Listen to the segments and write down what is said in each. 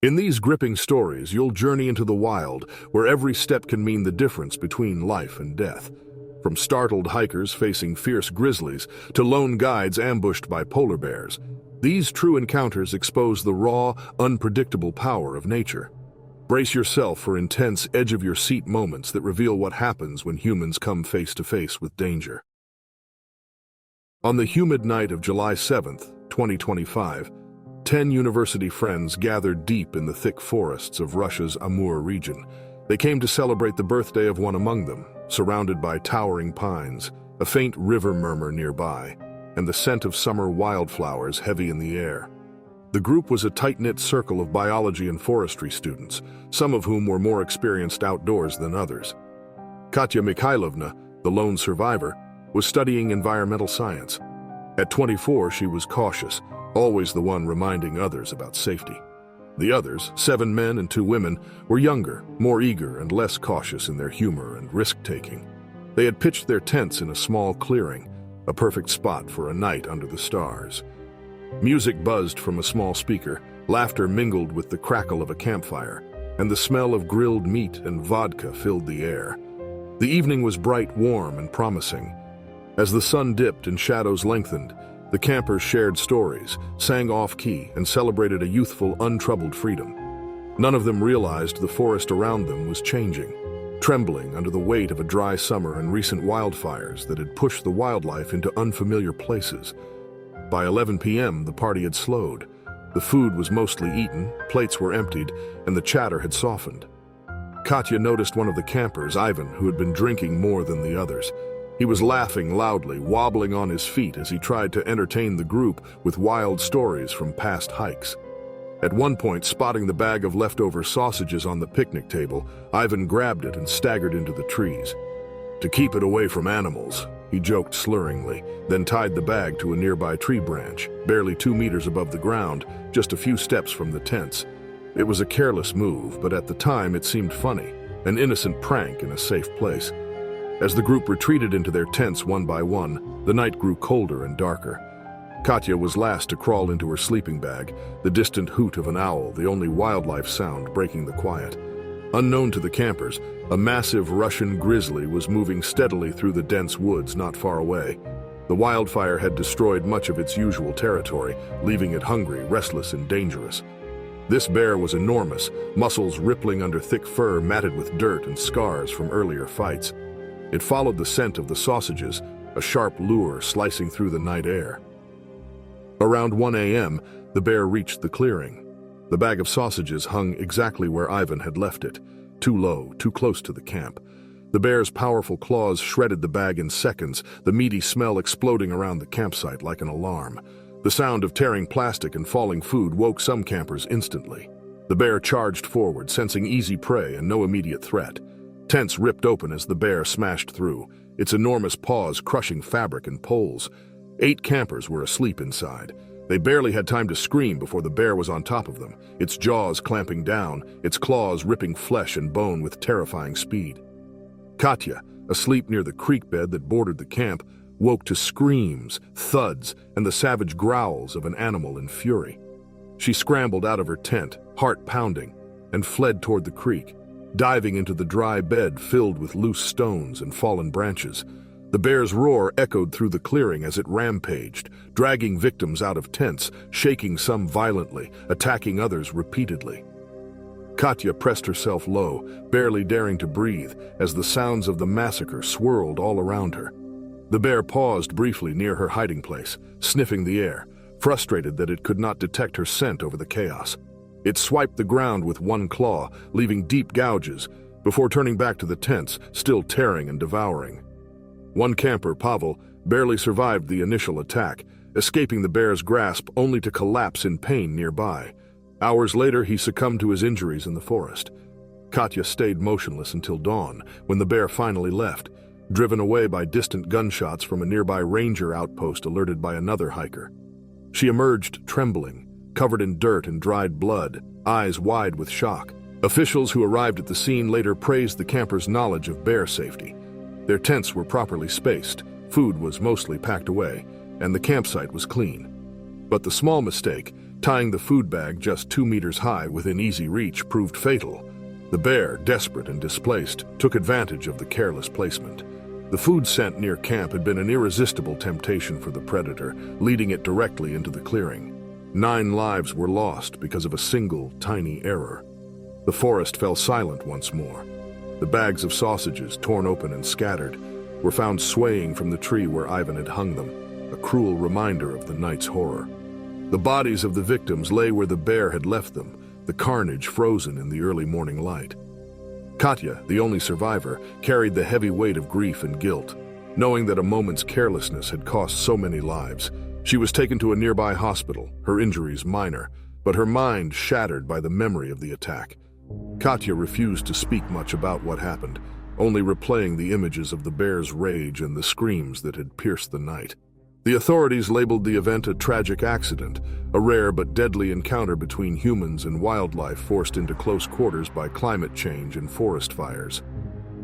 In these gripping stories, you'll journey into the wild, where every step can mean the difference between life and death. From startled hikers facing fierce grizzlies to lone guides ambushed by polar bears, these true encounters expose the raw, unpredictable power of nature. Brace yourself for intense, edge-of-your-seat moments that reveal what happens when humans come face-to-face with danger. On the humid night of July 7th, 2025, 10 university friends gathered deep in the thick forests of Russia's Amur region. They came to celebrate the birthday of one among them, surrounded by towering pines, a faint river murmur nearby, and the scent of summer wildflowers heavy in the air. The group was a tight-knit circle of biology and forestry students, some of whom were more experienced outdoors than others. Katya Mikhailovna, the lone survivor, was studying environmental science. At 24, she was cautious, always the one reminding others about safety. The others, 7 men and 2 women, were younger, more eager, and less cautious in their humor and risk-taking. They had pitched their tents in a small clearing, a perfect spot for a night under the stars. Music buzzed from a small speaker, laughter mingled with the crackle of a campfire, and the smell of grilled meat and vodka filled the air. The evening was bright, warm, and promising. As the sun dipped and shadows lengthened, the campers shared stories, sang off-key, and celebrated a youthful, untroubled freedom. None of them realized the forest around them was changing, trembling under the weight of a dry summer and recent wildfires that had pushed the wildlife into unfamiliar places. By 11 p.m., the party had slowed. The food was mostly eaten, plates were emptied, and the chatter had softened. Katya noticed one of the campers, Ivan, who had been drinking more than the others. He was laughing loudly, wobbling on his feet as he tried to entertain the group with wild stories from past hikes. At one point, spotting the bag of leftover sausages on the picnic table, Ivan grabbed it and staggered into the trees. "To keep it away from animals," he joked slurringly, then tied the bag to a nearby tree branch, barely 2 meters above the ground, just a few steps from the tents. It was a careless move, but at the time it seemed funny, an innocent prank in a safe place. As the group retreated into their tents one by one, the night grew colder and darker. Katya was last to crawl into her sleeping bag, the distant hoot of an owl, the only wildlife sound breaking the quiet. Unknown to the campers, a massive Russian grizzly was moving steadily through the dense woods not far away. The wildfire had destroyed much of its usual territory, leaving it hungry, restless, and dangerous. This bear was enormous, muscles rippling under thick fur matted with dirt and scars from earlier fights. It followed the scent of the sausages, a sharp lure slicing through the night air. Around 1 a.m., the bear reached the clearing. The bag of sausages hung exactly where Ivan had left it, too low, too close to the camp. The bear's powerful claws shredded the bag in seconds, the meaty smell exploding around the campsite like an alarm. The sound of tearing plastic and falling food woke some campers instantly. The bear charged forward, sensing easy prey and no immediate threat. Tents ripped open as the bear smashed through, its enormous paws crushing fabric and poles. 8 campers were asleep inside. They barely had time to scream before the bear was on top of them, its jaws clamping down, its claws ripping flesh and bone with terrifying speed. Katya, asleep near the creek bed that bordered the camp, woke to screams, thuds, and the savage growls of an animal in fury. She scrambled out of her tent, heart pounding, and fled toward the creek, diving into the dry bed filled with loose stones and fallen branches. The bear's roar echoed through the clearing as it rampaged, dragging victims out of tents, shaking some violently, attacking others repeatedly. Katya pressed herself low, barely daring to breathe, as the sounds of the massacre swirled all around her. The bear paused briefly near her hiding place, sniffing the air, frustrated that it could not detect her scent over the chaos. It swiped the ground with one claw, leaving deep gouges, before turning back to the tents, still tearing and devouring. One camper, Pavel, barely survived the initial attack, escaping the bear's grasp only to collapse in pain nearby. Hours later, he succumbed to his injuries in the forest. Katya stayed motionless until dawn, when the bear finally left, driven away by distant gunshots from a nearby ranger outpost alerted by another hiker. She emerged trembling, covered in dirt and dried blood, eyes wide with shock. Officials who arrived at the scene later praised the campers' knowledge of bear safety. Their tents were properly spaced, food was mostly packed away, and the campsite was clean. But the small mistake, Tying the food bag just 2 meters high within easy reach proved fatal. The bear, desperate and displaced, took advantage of the careless placement. The food sent near camp had been an irresistible temptation for the predator, leading it directly into the clearing. 9 lives were lost because of a single, tiny error. The forest fell silent once more. The bags of sausages, torn open and scattered, were found swaying from the tree where Ivan had hung them, a cruel reminder of the night's horror. The bodies of the victims lay where the bear had left them, the carnage frozen in the early morning light. Katya, the only survivor, carried the heavy weight of grief and guilt. Knowing that a moment's carelessness had cost so many lives, she was taken to a nearby hospital, her injuries minor, but her mind shattered by the memory of the attack. Katya refused to speak much about what happened, only replaying the images of the bear's rage and the screams that had pierced the night. The authorities labeled the event a tragic accident, a rare but deadly encounter between humans and wildlife forced into close quarters by climate change and forest fires.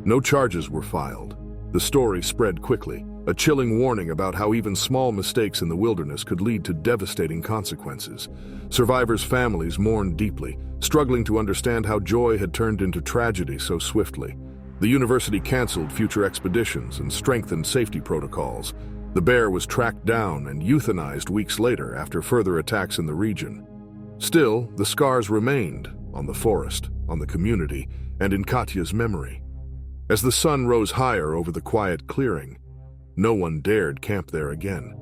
No charges were filed. The story spread quickly, a chilling warning about how even small mistakes in the wilderness could lead to devastating consequences. Survivors' families mourned deeply, struggling to understand how joy had turned into tragedy so swiftly. The university canceled future expeditions and strengthened safety protocols. The bear was tracked down and euthanized weeks later after further attacks in the region. Still, the scars remained on the forest, on the community, and in Katya's memory. As the sun rose higher over the quiet clearing, no one dared camp there again.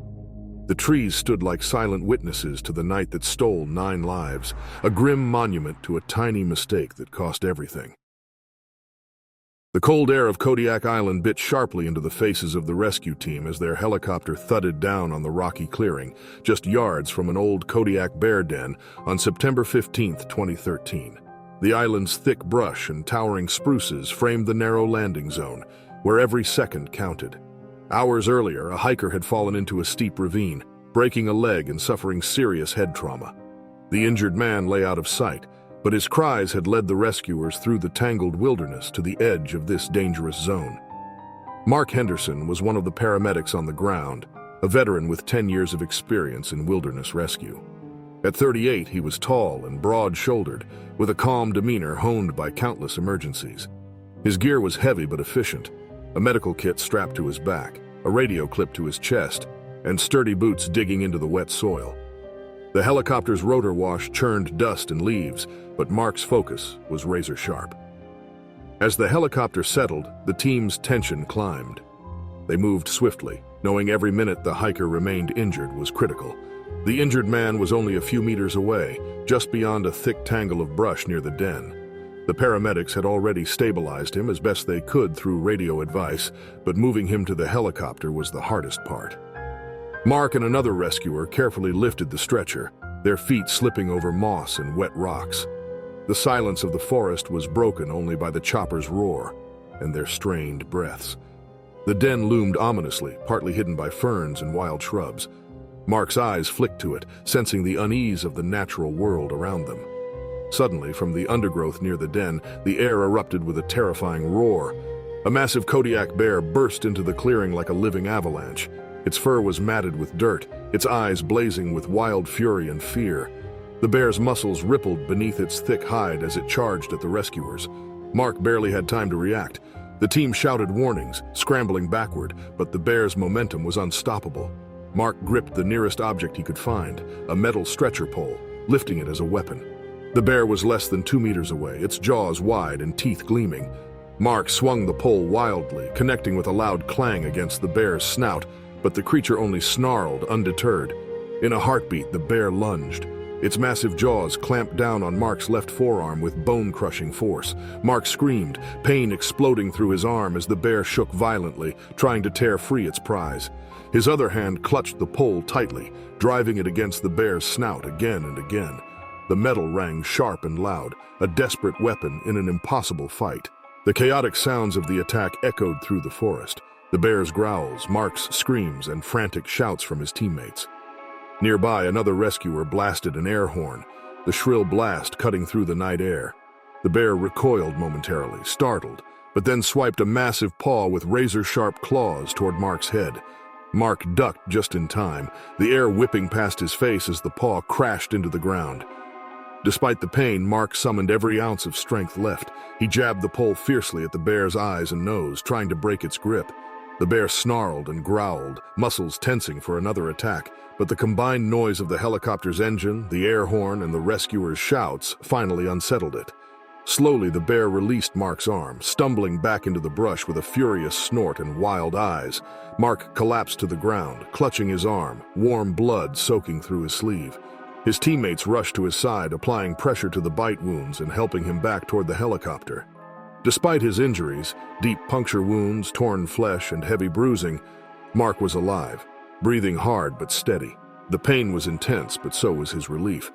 The trees stood like silent witnesses to the night that stole 9 lives, a grim monument to a tiny mistake that cost everything. The cold air of Kodiak Island bit sharply into the faces of the rescue team as their helicopter thudded down on the rocky clearing, just yards from an old Kodiak bear den on September 15, 2013. The island's thick brush and towering spruces framed the narrow landing zone, where every second counted. Hours earlier, a hiker had fallen into a steep ravine, breaking a leg and suffering serious head trauma. The injured man lay out of sight, but his cries had led the rescuers through the tangled wilderness to the edge of this dangerous zone. Mark Henderson was one of the paramedics on the ground, a veteran with 10 years of experience in wilderness rescue. At 38, he was tall and broad-shouldered, with a calm demeanor honed by countless emergencies. His gear was heavy but efficient, a medical kit strapped to his back, a radio clipped to his chest, and sturdy boots digging into the wet soil. The helicopter's rotor wash churned dust and leaves, but Mark's focus was razor sharp. As the helicopter settled, the team's tension climbed. They moved swiftly, knowing every minute the hiker remained injured was critical. The injured man was only a few meters away, just beyond a thick tangle of brush near the den. The paramedics had already stabilized him as best they could through radio advice, but moving him to the helicopter was the hardest part. Mark and another rescuer carefully lifted the stretcher, their feet slipping over moss and wet rocks. The silence of the forest was broken only by the chopper's roar and their strained breaths. The den loomed ominously, partly hidden by ferns and wild shrubs. Mark's eyes flicked to it, sensing the unease of the natural world around them. Suddenly, from the undergrowth near the den, the air erupted with a terrifying roar. A massive Kodiak bear burst into the clearing like a living avalanche. Its fur was matted with dirt, its eyes blazing with wild fury and fear. The bear's muscles rippled beneath its thick hide as it charged at the rescuers. Mark barely had time to react. The team shouted warnings, scrambling backward, but the bear's momentum was unstoppable. Mark gripped the nearest object he could find, a metal stretcher pole, lifting it as a weapon. The bear was less than 2 meters away, its jaws wide and teeth gleaming. Mark swung the pole wildly, connecting with a loud clang against the bear's snout, but the creature only snarled, undeterred. In a heartbeat, the bear lunged. Its massive jaws clamped down on Mark's left forearm with bone-crushing force. Mark screamed, pain exploding through his arm as the bear shook violently, trying to tear free its prize. His other hand clutched the pole tightly, driving it against the bear's snout again and again. The metal rang sharp and loud, a desperate weapon in an impossible fight. The chaotic sounds of the attack echoed through the forest. The bear's growls, Mark's screams, and frantic shouts from his teammates. Nearby, another rescuer blasted an air horn, the shrill blast cutting through the night air. The bear recoiled momentarily, startled, but then swiped a massive paw with razor-sharp claws toward Mark's head. Mark ducked just in time, the air whipping past his face as the paw crashed into the ground. Despite the pain, Mark summoned every ounce of strength left. He jabbed the pole fiercely at the bear's eyes and nose, trying to break its grip. The bear snarled and growled, muscles tensing for another attack, but the combined noise of the helicopter's engine, the air horn, and the rescuer's shouts finally unsettled it. Slowly, the bear released Mark's arm, stumbling back into the brush with a furious snort and wild eyes. Mark collapsed to the ground, clutching his arm, warm blood soaking through his sleeve. His teammates rushed to his side, applying pressure to the bite wounds and helping him back toward the helicopter. Despite his injuries, deep puncture wounds, torn flesh, and heavy bruising, Mark was alive, breathing hard but steady. The pain was intense, but so was his relief.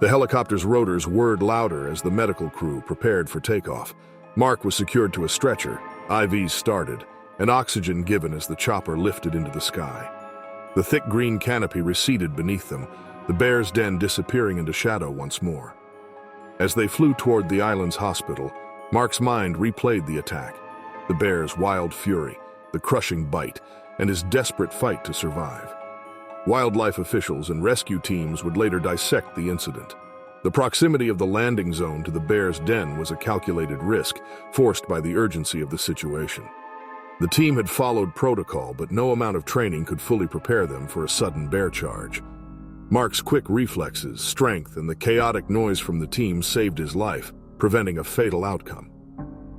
The helicopter's rotors whirred louder as the medical crew prepared for takeoff. Mark was secured to a stretcher, IVs started, and oxygen given as the chopper lifted into the sky. The thick green canopy receded beneath them, the bear's den disappearing into shadow once more. As they flew toward the island's hospital, Mark's mind replayed the attack, the bear's wild fury, the crushing bite, and his desperate fight to survive. Wildlife officials and rescue teams would later dissect the incident. The proximity of the landing zone to the bear's den was a calculated risk, forced by the urgency of the situation. The team had followed protocol, but no amount of training could fully prepare them for a sudden bear charge. Mark's quick reflexes, strength, and the chaotic noise from the team saved his life, preventing a fatal outcome.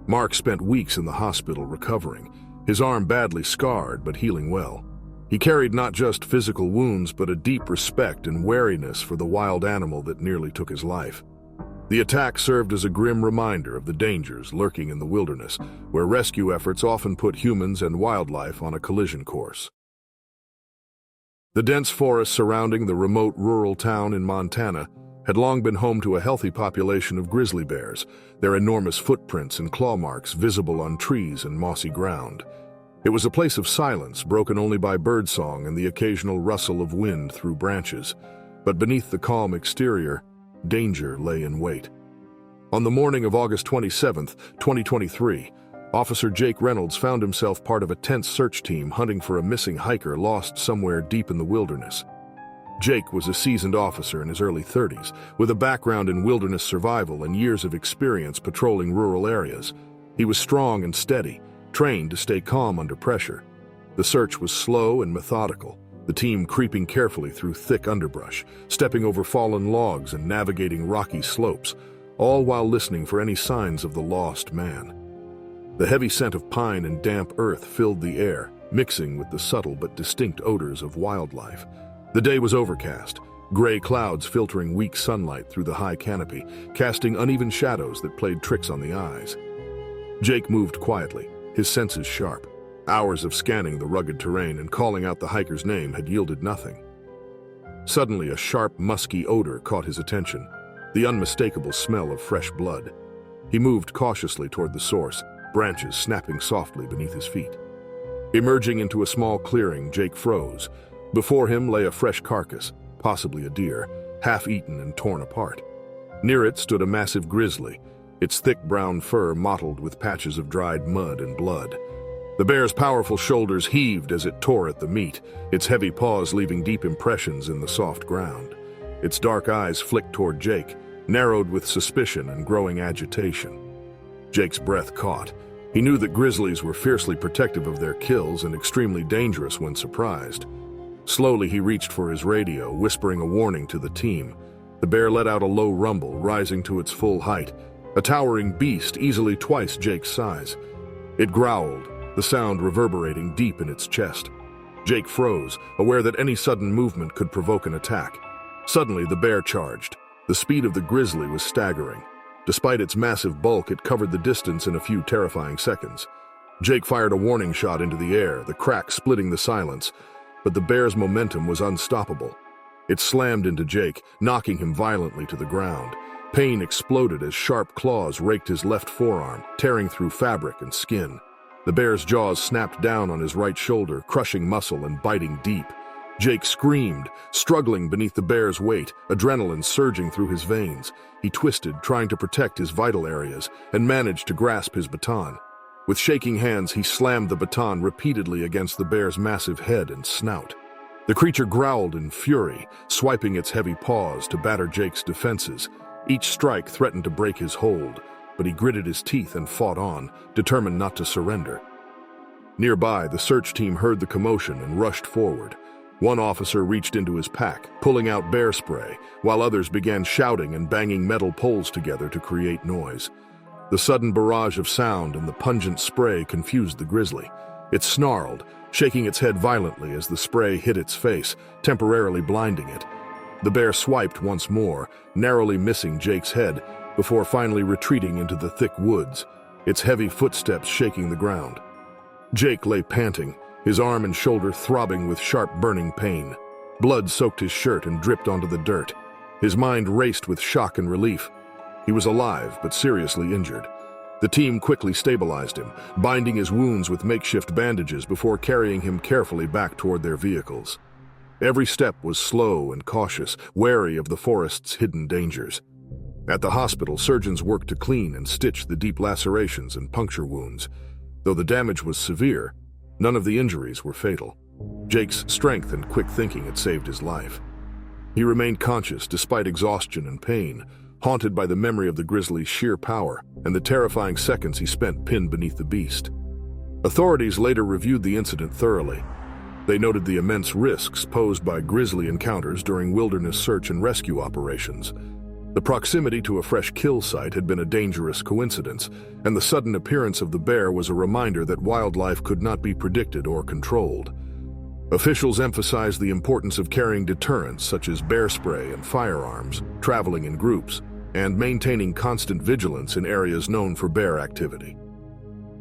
Mark spent weeks in the hospital recovering, his arm badly scarred but healing well. He carried not just physical wounds but a deep respect and wariness for the wild animal that nearly took his life. The attack served as a grim reminder of the dangers lurking in the wilderness, where rescue efforts often put humans and wildlife on a collision course. The dense forest surrounding the remote rural town in Montana had long been home to a healthy population of grizzly bears, their enormous footprints and claw marks visible on trees and mossy ground. It was a place of silence, broken only by birdsong and the occasional rustle of wind through branches. But beneath the calm exterior, danger lay in wait. On the morning of August 27, 2023, Officer Jake Reynolds found himself part of a tense search team hunting for a missing hiker lost somewhere deep in the wilderness. Jake was a seasoned officer in his early 30s, with a background in wilderness survival and years of experience patrolling rural areas. He was strong and steady, trained to stay calm under pressure. The search was slow and methodical, the team creeping carefully through thick underbrush, stepping over fallen logs and navigating rocky slopes, all while listening for any signs of the lost man. The heavy scent of pine and damp earth filled the air, mixing with the subtle but distinct odors of wildlife. The day was overcast, gray clouds filtering weak sunlight through the high canopy, casting uneven shadows that played tricks on the eyes. Jake moved quietly, his senses sharp. Hours of scanning the rugged terrain and calling out the hiker's name had yielded nothing. Suddenly, a sharp, musky odor caught his attention, the unmistakable smell of fresh blood. He moved cautiously toward the source, branches snapping softly beneath his feet. Emerging into a small clearing, Jake froze. Before him lay a fresh carcass, possibly a deer, half-eaten and torn apart. Near it stood a massive grizzly, its thick brown fur mottled with patches of dried mud and blood. The bear's powerful shoulders heaved as it tore at the meat, its heavy paws leaving deep impressions in the soft ground. Its dark eyes flicked toward Jake, narrowed with suspicion and growing agitation. Jake's breath caught. He knew that grizzlies were fiercely protective of their kills and extremely dangerous when surprised. Slowly, he reached for his radio, whispering a warning to the team. The bear let out a low rumble, rising to its full height, a towering beast easily twice Jake's size. It growled, the sound reverberating deep in its chest. Jake froze, aware that any sudden movement could provoke an attack. Suddenly, the bear charged. The speed of the grizzly was staggering. Despite its massive bulk, it covered the distance in a few terrifying seconds. Jake fired a warning shot into the air, the crack splitting the silence. But the bear's momentum was unstoppable. It slammed into Jake, knocking him violently to the ground. Pain exploded as sharp claws raked his left forearm, tearing through fabric and skin. The bear's jaws snapped down on his right shoulder, crushing muscle and biting deep. Jake screamed, struggling beneath the bear's weight, adrenaline surging through his veins. He twisted, trying to protect his vital areas, and managed to grasp his baton. With shaking hands, he slammed the baton repeatedly against the bear's massive head and snout. The creature growled in fury, swiping its heavy paws to batter Jake's defenses. Each strike threatened to break his hold, but he gritted his teeth and fought on, determined not to surrender. Nearby, the search team heard the commotion and rushed forward. One officer reached into his pack, pulling out bear spray, while others began shouting and banging metal poles together to create noise. The sudden barrage of sound and the pungent spray confused the grizzly. It snarled, shaking its head violently as the spray hit its face, temporarily blinding it. The bear swiped once more, narrowly missing Jake's head, before finally retreating into the thick woods, its heavy footsteps shaking the ground. Jake lay panting, his arm and shoulder throbbing with sharp burning pain. Blood soaked his shirt and dripped onto the dirt. His mind raced with shock and relief. He was alive, but seriously injured. The team quickly stabilized him, binding his wounds with makeshift bandages before carrying him carefully back toward their vehicles. Every step was slow and cautious, wary of the forest's hidden dangers. At the hospital, surgeons worked to clean and stitch the deep lacerations and puncture wounds. Though the damage was severe, none of the injuries were fatal. Jake's strength and quick thinking had saved his life. He remained conscious despite exhaustion and pain, haunted by the memory of the grizzly's sheer power and the terrifying seconds he spent pinned beneath the beast. Authorities later reviewed the incident thoroughly. They noted the immense risks posed by grizzly encounters during wilderness search and rescue operations. The proximity to a fresh kill site had been a dangerous coincidence, and the sudden appearance of the bear was a reminder that wildlife could not be predicted or controlled. Officials emphasized the importance of carrying deterrents such as bear spray and firearms, traveling in groups, and maintaining constant vigilance in areas known for bear activity.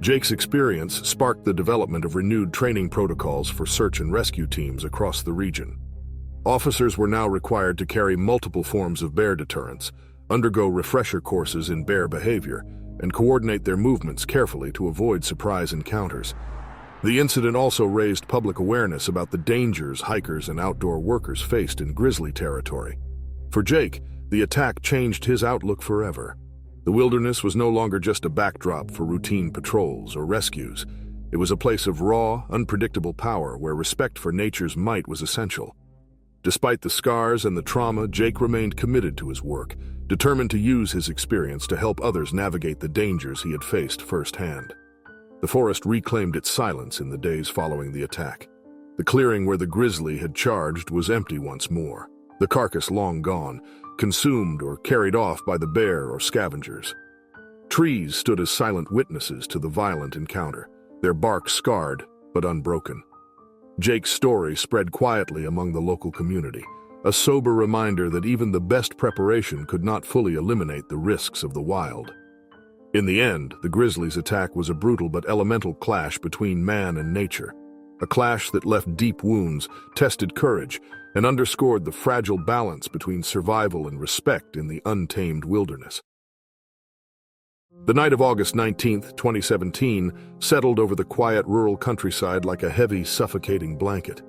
Jake's experience sparked the development of renewed training protocols for search and rescue teams across the region. Officers were now required to carry multiple forms of bear deterrents, undergo refresher courses in bear behavior, and coordinate their movements carefully to avoid surprise encounters. The incident also raised public awareness about the dangers hikers and outdoor workers faced in grizzly territory. For Jake, the attack changed his outlook forever. The wilderness was no longer just a backdrop for routine patrols or rescues. It was a place of raw, unpredictable power where respect for nature's might was essential. Despite the scars and the trauma, Jake remained committed to his work, determined to use his experience to help others navigate the dangers he had faced firsthand. The forest reclaimed its silence in the days following the attack. The clearing where the grizzly had charged was empty once more, the carcass long gone, consumed or carried off by the bear or scavengers. Trees stood as silent witnesses to the violent encounter, their bark scarred but unbroken. Jake's story spread quietly among the local community, a sober reminder that even the best preparation could not fully eliminate the risks of the wild. In the end, the grizzly's attack was a brutal but elemental clash between man and nature, a clash that left deep wounds, tested courage, and underscored the fragile balance between survival and respect in the untamed wilderness. The night of August 19, 2017, settled over the quiet rural countryside like a heavy, suffocating blanket.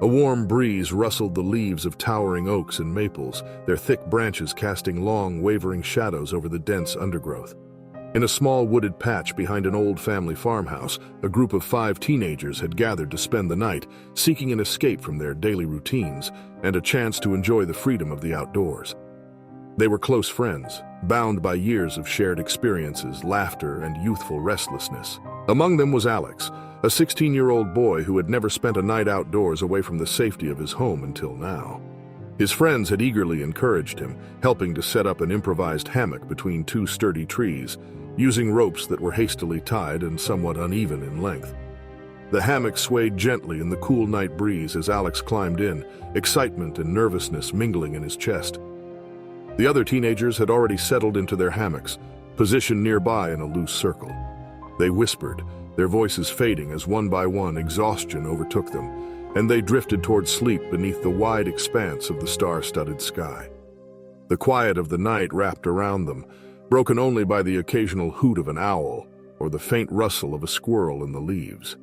A warm breeze rustled the leaves of towering oaks and maples, their thick branches casting long, wavering shadows over the dense undergrowth. In a small wooded patch behind an old family farmhouse, a group of 5 teenagers had gathered to spend the night, seeking an escape from their daily routines and a chance to enjoy the freedom of the outdoors. They were close friends, bound by years of shared experiences, laughter, and youthful restlessness. Among them was Alex, a 16-year-old boy who had never spent a night outdoors away from the safety of his home until now. His friends had eagerly encouraged him, helping to set up an improvised hammock between 2 sturdy trees, using ropes that were hastily tied and somewhat uneven in length. The hammock swayed gently in the cool night breeze as Alex climbed in, excitement and nervousness mingling in his chest. The other teenagers had already settled into their hammocks, positioned nearby in a loose circle. They whispered, their voices fading as one by one exhaustion overtook them, and they drifted toward sleep beneath the wide expanse of the star-studded sky. The quiet of the night wrapped around them, broken only by the occasional hoot of an owl or the faint rustle of a squirrel in the leaves.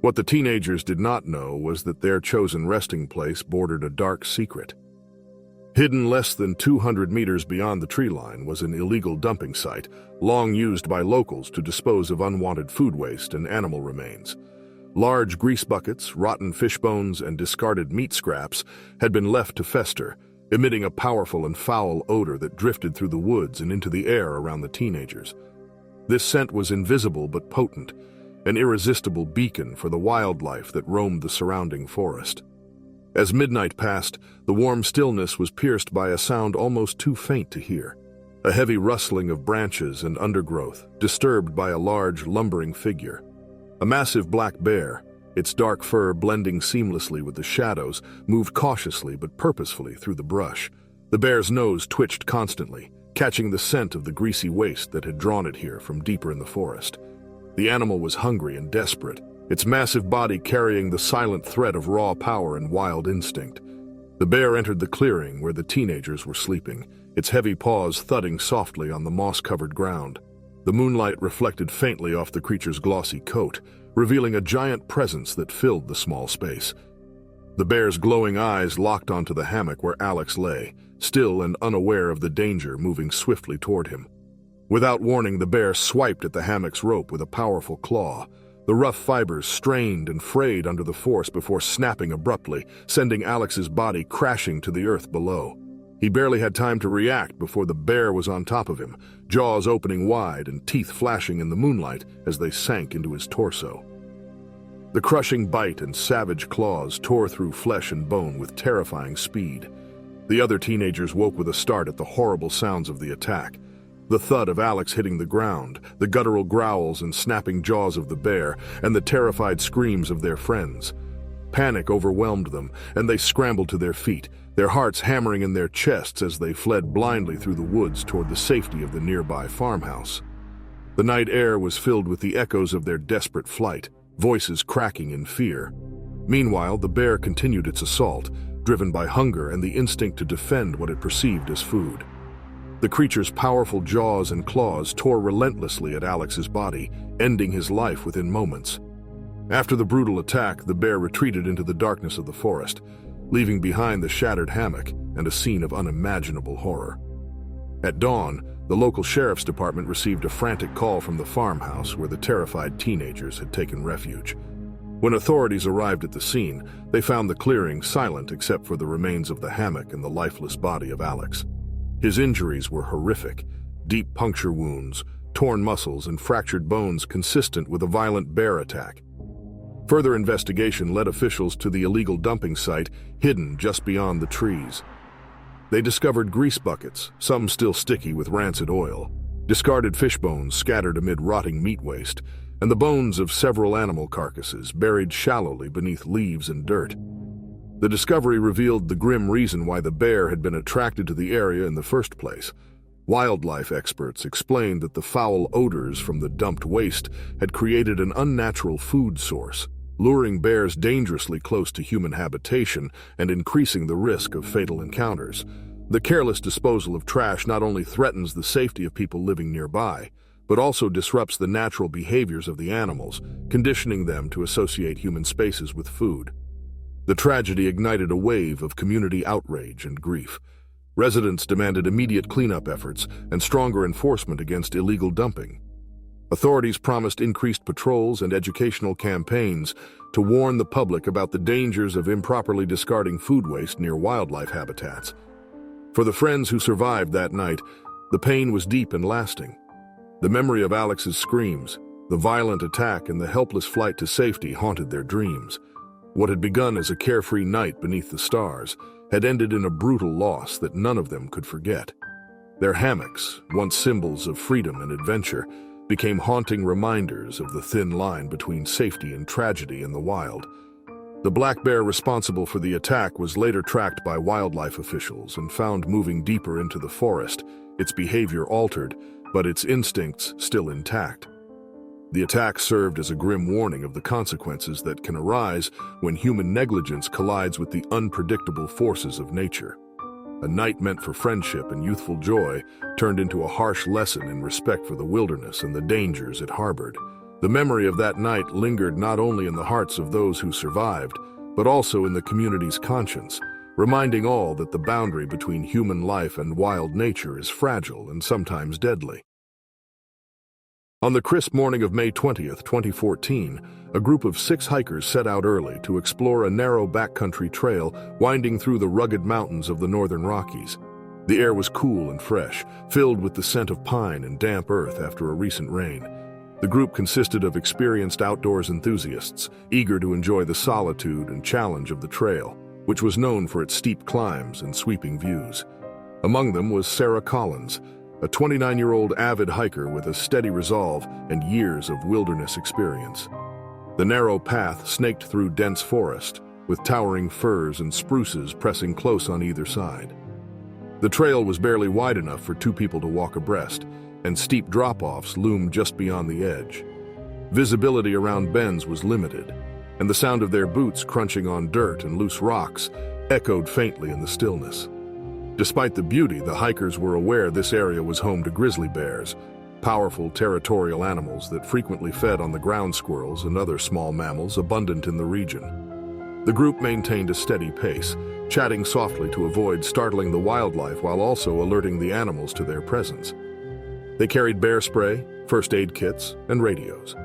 What the teenagers did not know was that their chosen resting place bordered a dark secret. Hidden less than 200 meters beyond the tree line was an illegal dumping site, long used by locals to dispose of unwanted food waste and animal remains. Large grease buckets, rotten fish bones, and discarded meat scraps had been left to fester, emitting a powerful and foul odor that drifted through the woods and into the air around the teenagers. This scent was invisible but potent, an irresistible beacon for the wildlife that roamed the surrounding forest. As midnight passed, the warm stillness was pierced by a sound almost too faint to hear, a heavy rustling of branches and undergrowth, disturbed by a large, lumbering figure. A massive black bear, its dark fur blending seamlessly with the shadows, moved cautiously but purposefully through the brush. The bear's nose twitched constantly, catching the scent of the greasy waste that had drawn it here from deeper in the forest. The animal was hungry and desperate, its massive body carrying the silent threat of raw power and wild instinct. The bear entered the clearing where the teenagers were sleeping, its heavy paws thudding softly on the moss-covered ground. The moonlight reflected faintly off the creature's glossy coat, revealing a giant presence that filled the small space. The bear's glowing eyes locked onto the hammock where Alex lay, still and unaware of the danger moving swiftly toward him. Without warning, the bear swiped at the hammock's rope with a powerful claw. The rough fibers strained and frayed under the force before snapping abruptly, sending Alex's body crashing to the earth below. He barely had time to react before the bear was on top of him, jaws opening wide and teeth flashing in the moonlight as they sank into his torso. The crushing bite and savage claws tore through flesh and bone with terrifying speed. The other teenagers woke with a start at the horrible sounds of the attack. The thud of Alex hitting the ground, the guttural growls and snapping jaws of the bear, and the terrified screams of their friends. Panic overwhelmed them, and they scrambled to their feet, their hearts hammering in their chests as they fled blindly through the woods toward the safety of the nearby farmhouse. The night air was filled with the echoes of their desperate flight, voices cracking in fear. Meanwhile, the bear continued its assault, driven by hunger and the instinct to defend what it perceived as food. The creature's powerful jaws and claws tore relentlessly at Alex's body, ending his life within moments. After the brutal attack, the bear retreated into the darkness of the forest, leaving behind the shattered hammock and a scene of unimaginable horror. At dawn, the local sheriff's department received a frantic call from the farmhouse where the terrified teenagers had taken refuge. When authorities arrived at the scene, they found the clearing silent except for the remains of the hammock and the lifeless body of Alex. His injuries were horrific, deep puncture wounds, torn muscles, and fractured bones consistent with a violent bear attack. Further investigation led officials to the illegal dumping site hidden just beyond the trees. They discovered grease buckets, some still sticky with rancid oil, discarded fish bones scattered amid rotting meat waste, and the bones of several animal carcasses buried shallowly beneath leaves and dirt. The discovery revealed the grim reason why the bear had been attracted to the area in the first place. Wildlife experts explained that the foul odors from the dumped waste had created an unnatural food source, luring bears dangerously close to human habitation and increasing the risk of fatal encounters. The careless disposal of trash not only threatens the safety of people living nearby, but also disrupts the natural behaviors of the animals, conditioning them to associate human spaces with food. The tragedy ignited a wave of community outrage and grief. Residents demanded immediate cleanup efforts and stronger enforcement against illegal dumping. Authorities promised increased patrols and educational campaigns to warn the public about the dangers of improperly discarding food waste near wildlife habitats. For the friends who survived that night, the pain was deep and lasting. The memory of Alex's screams, the violent attack, and the helpless flight to safety haunted their dreams. What had begun as a carefree night beneath the stars had ended in a brutal loss that none of them could forget. Their hammocks, once symbols of freedom and adventure, became haunting reminders of the thin line between safety and tragedy in the wild. The black bear responsible for the attack was later tracked by wildlife officials and found moving deeper into the forest, its behavior altered, but its instincts still intact. The attack served as a grim warning of the consequences that can arise when human negligence collides with the unpredictable forces of nature. A night meant for friendship and youthful joy turned into a harsh lesson in respect for the wilderness and the dangers it harbored. The memory of that night lingered not only in the hearts of those who survived, but also in the community's conscience, reminding all that the boundary between human life and wild nature is fragile and sometimes deadly. On the crisp morning of May 20th, 2014, a group of 6 hikers set out early to explore a narrow backcountry trail winding through the rugged mountains of the northern Rockies. The air was cool and fresh, filled with the scent of pine and damp earth after a recent rain. The group consisted of experienced outdoors enthusiasts, eager to enjoy the solitude and challenge of the trail, which was known for its steep climbs and sweeping views. Among them was Sarah Collins, a 29-year-old avid hiker with a steady resolve and years of wilderness experience. The narrow path snaked through dense forest, with towering firs and spruces pressing close on either side. The trail was barely wide enough for 2 people to walk abreast, and steep drop-offs loomed just beyond the edge. Visibility around bends was limited, and the sound of their boots crunching on dirt and loose rocks echoed faintly in the stillness. Despite the beauty, the hikers were aware this area was home to grizzly bears, powerful territorial animals that frequently fed on the ground squirrels and other small mammals abundant in the region. The group maintained a steady pace, chatting softly to avoid startling the wildlife while also alerting the animals to their presence. They carried bear spray, first aid kits, and radios.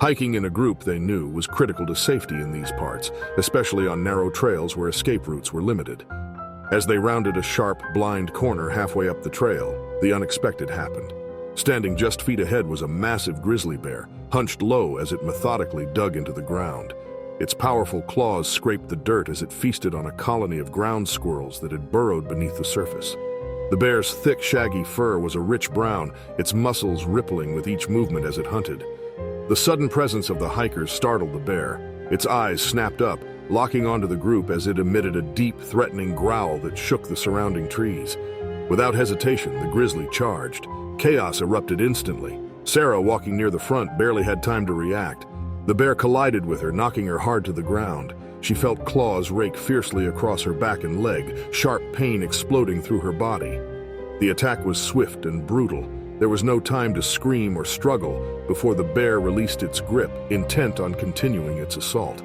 Hiking in a group, they knew, was critical to safety in these parts, especially on narrow trails where escape routes were limited. As they rounded a sharp, blind corner halfway up the trail, the unexpected happened. Standing just feet ahead was a massive grizzly bear, hunched low as it methodically dug into the ground. Its powerful claws scraped the dirt as it feasted on a colony of ground squirrels that had burrowed beneath the surface. The bear's thick, shaggy fur was a rich brown, its muscles rippling with each movement as it hunted. The sudden presence of the hikers startled the bear. Its eyes snapped up, locking onto the group as it emitted a deep, threatening growl that shook the surrounding trees. Without hesitation, the grizzly charged. Chaos erupted instantly. Sarah, walking near the front, barely had time to react. The bear collided with her, knocking her hard to the ground. She felt claws rake fiercely across her back and leg, sharp pain exploding through her body. The attack was swift and brutal. There was no time to scream or struggle before the bear released its grip, intent on continuing its assault.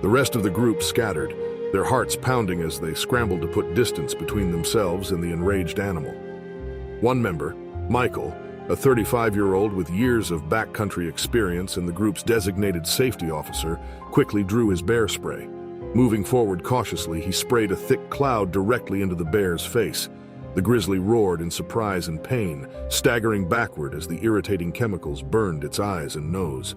The rest of the group scattered, their hearts pounding as they scrambled to put distance between themselves and the enraged animal. One member, Michael, a 35-year-old with years of backcountry experience and the group's designated safety officer, quickly drew his bear spray. Moving forward cautiously, he sprayed a thick cloud directly into the bear's face. The grizzly roared in surprise and pain, staggering backward as the irritating chemicals burned its eyes and nose.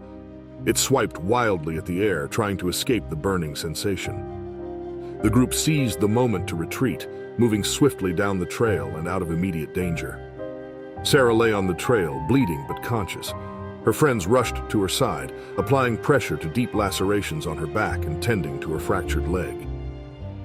It swiped wildly at the air, trying to escape the burning sensation. The group seized the moment to retreat, moving swiftly down the trail and out of immediate danger. Sarah lay on the trail, bleeding but conscious. Her friends rushed to her side, applying pressure to deep lacerations on her back and tending to her fractured leg.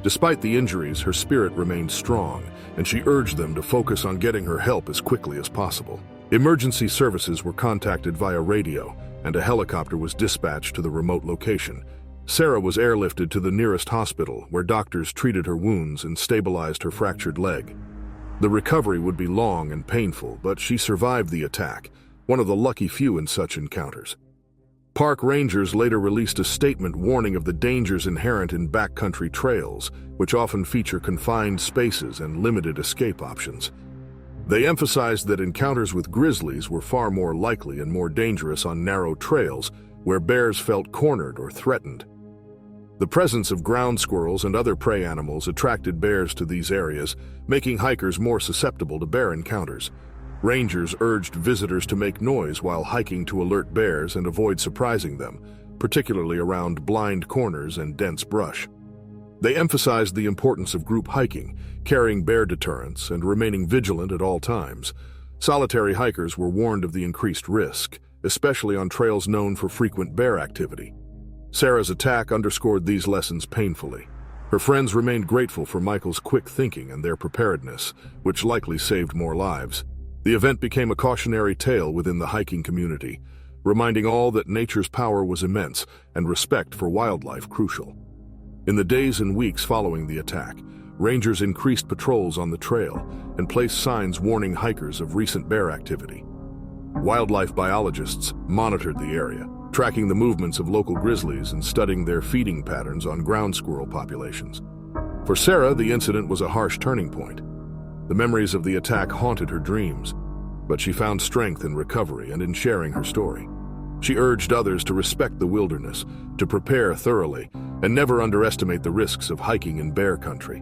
Despite the injuries, her spirit remained strong, and she urged them to focus on getting her help as quickly as possible. Emergency services were contacted via radio, and a helicopter was dispatched to the remote location. Sarah was airlifted to the nearest hospital, where doctors treated her wounds and stabilized her fractured leg. The recovery would be long and painful, but she survived the attack, one of the lucky few in such encounters. Park rangers later released a statement warning of the dangers inherent in backcountry trails, which often feature confined spaces and limited escape options. They emphasized that encounters with grizzlies were far more likely and more dangerous on narrow trails where bears felt cornered or threatened. The presence of ground squirrels and other prey animals attracted bears to these areas, making hikers more susceptible to bear encounters. Rangers urged visitors to make noise while hiking to alert bears and avoid surprising them, particularly around blind corners and dense brush. They emphasized the importance of group hiking, carrying bear deterrents, and remaining vigilant at all times. Solitary hikers were warned of the increased risk, especially on trails known for frequent bear activity. Sarah's attack underscored these lessons painfully. Her friends remained grateful for Michael's quick thinking and their preparedness, which likely saved more lives. The event became a cautionary tale within the hiking community, reminding all that nature's power was immense and respect for wildlife crucial. In the days and weeks following the attack, rangers increased patrols on the trail and placed signs warning hikers of recent bear activity. Wildlife biologists monitored the area, tracking the movements of local grizzlies and studying their feeding patterns on ground squirrel populations. For Sarah, the incident was a harsh turning point. The memories of the attack haunted her dreams, but she found strength in recovery and in sharing her story. She urged others to respect the wilderness, to prepare thoroughly, and never underestimate the risks of hiking in bear country.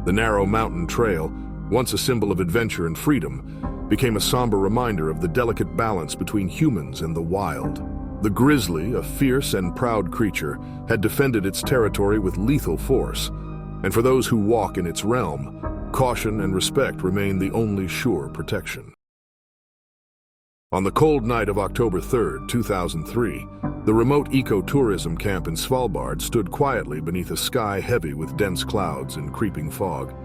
The narrow mountain trail, once a symbol of adventure and freedom, became a somber reminder of the delicate balance between humans and the wild. The grizzly, a fierce and proud creature, had defended its territory with lethal force, and for those who walk in its realm, caution and respect remain the only sure protection. On the cold night of October 3, 2003, the remote ecotourism camp in Svalbard stood quietly beneath a sky heavy with dense clouds and creeping fog.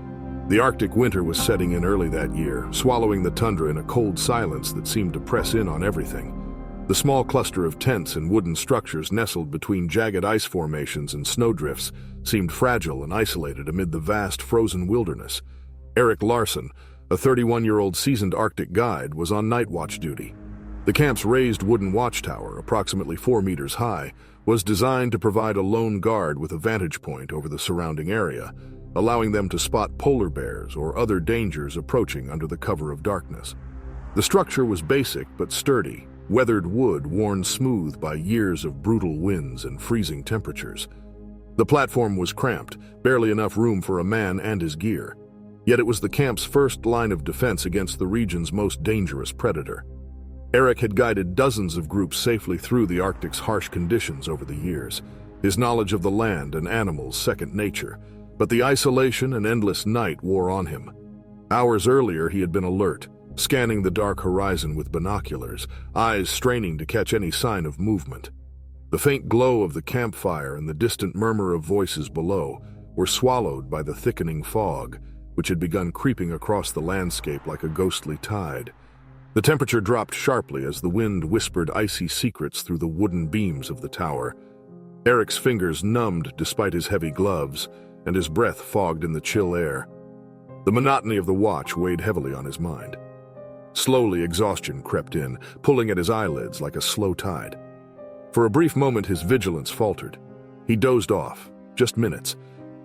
The Arctic winter was setting in early that year, swallowing the tundra in a cold silence that seemed to press in on everything. The small cluster of tents and wooden structures nestled between jagged ice formations and snowdrifts seemed fragile and isolated amid the vast frozen wilderness. Eric Larson, a 31-year-old seasoned Arctic guide, was on night watch duty. The camp's raised wooden watchtower, approximately 4 meters high, was designed to provide a lone guard with a vantage point over the surrounding area, allowing them to spot polar bears or other dangers approaching under the cover of darkness. The structure was basic but sturdy, weathered wood worn smooth by years of brutal winds and freezing temperatures. The platform was cramped, barely enough room for a man and his gear. Yet it was the camp's first line of defense against the region's most dangerous predator. Eric had guided dozens of groups safely through the Arctic's harsh conditions over the years, his knowledge of the land and animals second nature, but the isolation and endless night wore on him. Hours earlier he had been alert, scanning the dark horizon with binoculars, eyes straining to catch any sign of movement. The faint glow of the campfire and the distant murmur of voices below were swallowed by the thickening fog, which had begun creeping across the landscape like a ghostly tide. The temperature dropped sharply as the wind whispered icy secrets through the wooden beams of the tower. Eric's fingers numbed despite his heavy gloves, and his breath fogged in the chill air. The monotony of the watch weighed heavily on his mind. Slowly, exhaustion crept in, pulling at his eyelids like a slow tide. For a brief moment, his vigilance faltered. He dozed off, just minutes,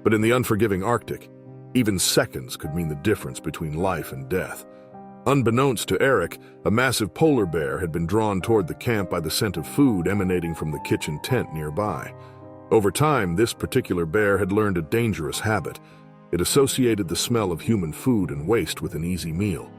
but in the unforgiving Arctic, even seconds could mean the difference between life and death. Unbeknownst to Eric, a massive polar bear had been drawn toward the camp by the scent of food emanating from the kitchen tent nearby. Over time, this particular bear had learned a dangerous habit. It associated the smell of human food and waste with an easy meal.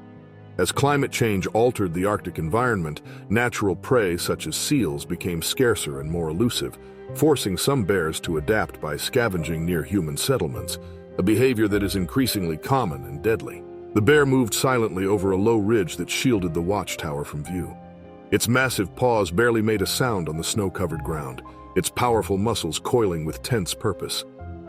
As climate change altered the Arctic environment, natural prey such as seals became scarcer and more elusive, forcing some bears to adapt by scavenging near human settlements, a behavior that is increasingly common and deadly. The bear moved silently over a low ridge that shielded the watchtower from view. Its massive paws barely made a sound on the snow-covered ground, its powerful muscles coiling with tense purpose.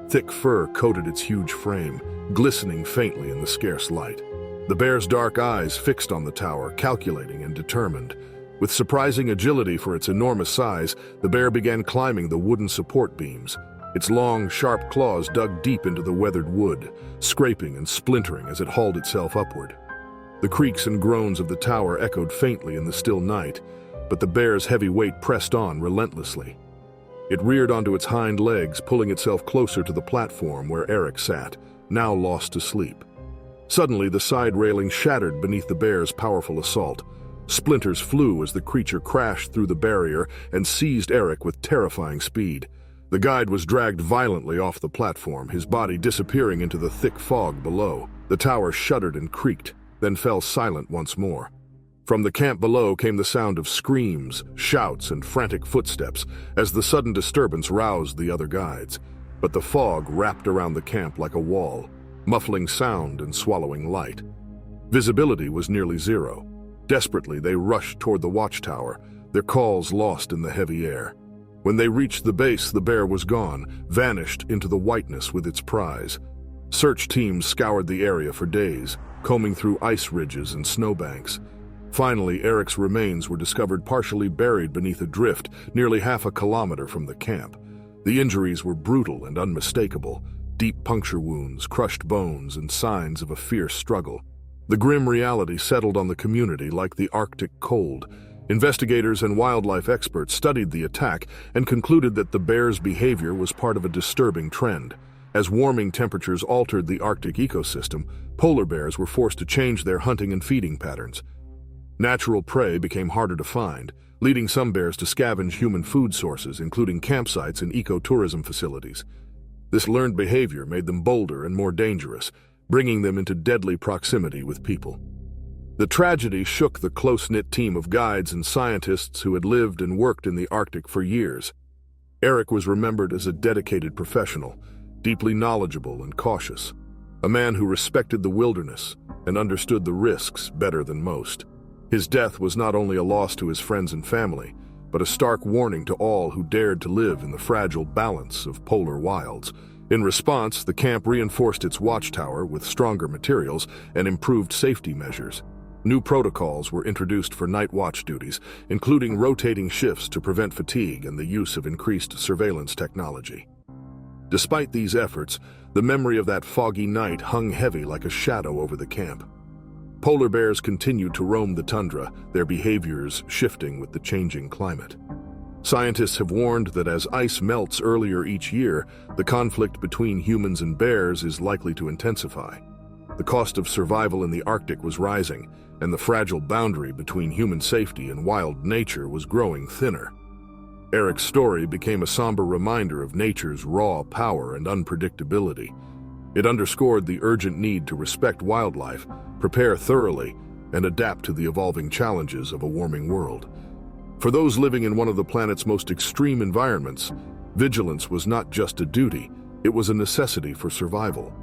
Thick fur coated its huge frame, glistening faintly in the scarce light. The bear's dark eyes fixed on the tower, calculating and determined. With surprising agility for its enormous size, the bear began climbing the wooden support beams. Its long, sharp claws dug deep into the weathered wood, scraping and splintering as it hauled itself upward. The creaks and groans of the tower echoed faintly in the still night, but the bear's heavy weight pressed on relentlessly. It reared onto its hind legs, pulling itself closer to the platform where Eric sat, now lost to sleep. Suddenly, the side railing shattered beneath the bear's powerful assault. Splinters flew as the creature crashed through the barrier and seized Eric with terrifying speed. The guide was dragged violently off the platform, his body disappearing into the thick fog below. The tower shuddered and creaked, then fell silent once more. From the camp below came the sound of screams, shouts, and frantic footsteps as the sudden disturbance roused the other guides. But the fog wrapped around the camp like a wall, muffling sound and swallowing light. Visibility was nearly zero. Desperately, they rushed toward the watchtower, their calls lost in the heavy air. When they reached the base, the bear was gone, vanished into the whiteness with its prize. Search teams scoured the area for days, combing through ice ridges and snowbanks. Finally, Eric's remains were discovered partially buried beneath a drift nearly half a kilometer from the camp. The injuries were brutal and unmistakable, deep puncture wounds, crushed bones, and signs of a fierce struggle. The grim reality settled on the community like the Arctic cold. Investigators and wildlife experts studied the attack and concluded that the bear's behavior was part of a disturbing trend, As warming temperatures altered the Arctic ecosystem, polar bears were forced to change their hunting and feeding patterns. Natural prey became harder to find, leading some bears to scavenge human food sources, including campsites and ecotourism facilities. This learned behavior made them bolder and more dangerous, bringing them into deadly proximity with people. The tragedy shook the close-knit team of guides and scientists who had lived and worked in the Arctic for years. Eric was remembered as a dedicated professional, deeply knowledgeable and cautious, a man who respected the wilderness and understood the risks better than most. His death was not only a loss to his friends and family, but a stark warning to all who dared to live in the fragile balance of polar wilds. In response, the camp reinforced its watchtower with stronger materials and improved safety measures. New protocols were introduced for night watch duties, including rotating shifts to prevent fatigue and the use of increased surveillance technology. Despite these efforts, the memory of that foggy night hung heavy like a shadow over the camp. Polar bears continued to roam the tundra, their behaviors shifting with the changing climate. Scientists have warned that as ice melts earlier each year, the conflict between humans and bears is likely to intensify. The cost of survival in the Arctic was rising, and the fragile boundary between human safety and wild nature was growing thinner. Eric's story became a somber reminder of nature's raw power and unpredictability. It underscored the urgent need to respect wildlife, prepare thoroughly, and adapt to the evolving challenges of a warming world. For those living in one of the planet's most extreme environments, vigilance was not just a duty, it was a necessity for survival.